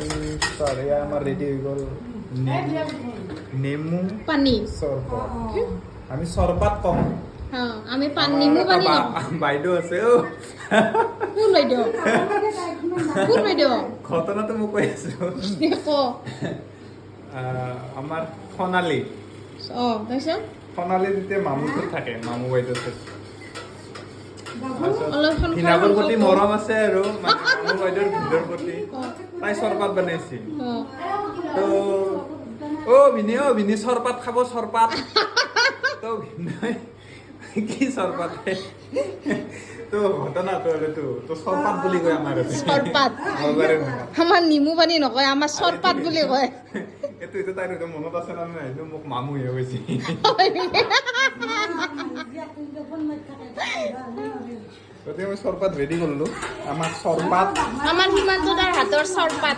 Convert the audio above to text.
আমাৰ ৰেডি হৈ গ'ল নেমু পানী চৰবত আমি চৰবত কম আমি নেমু পানী বাইদেউ আছে কোন বাইদেউ কোন বাইদেউ ঘটনাটো মই কৈ আছো আমাৰ সোণালী তাৰপিছত সোণালী যেতিয়া মামুটোত থাকে মামু বাইদেউ অলপ ভিনাগৰ প্ৰতি মৰম আছে আৰু মামু বাইদেউৰ ভিনদেউৰ প্ৰতি তাই চৰপাত বনাইছিল তো ভিনি চৰপাত খাব চৰপাত তো ভিনদেউ কি চৰপাত তো ঘটনাটো আৰু তো চৰপাত বুলি কয় আমাৰ চৰপাত আমাৰ নেমু পানী নকয় আমাৰ চৰপাত বুলি কয় এইটো তাইৰ মনত আছে না নাই মোক মামুহে কৈছে গতিকে মই চৰপাত ৰেডি কৰিলোঁ আমাৰ চৰপাত আমাৰ হিমাংশু দাৰ হাতৰ চৰপাত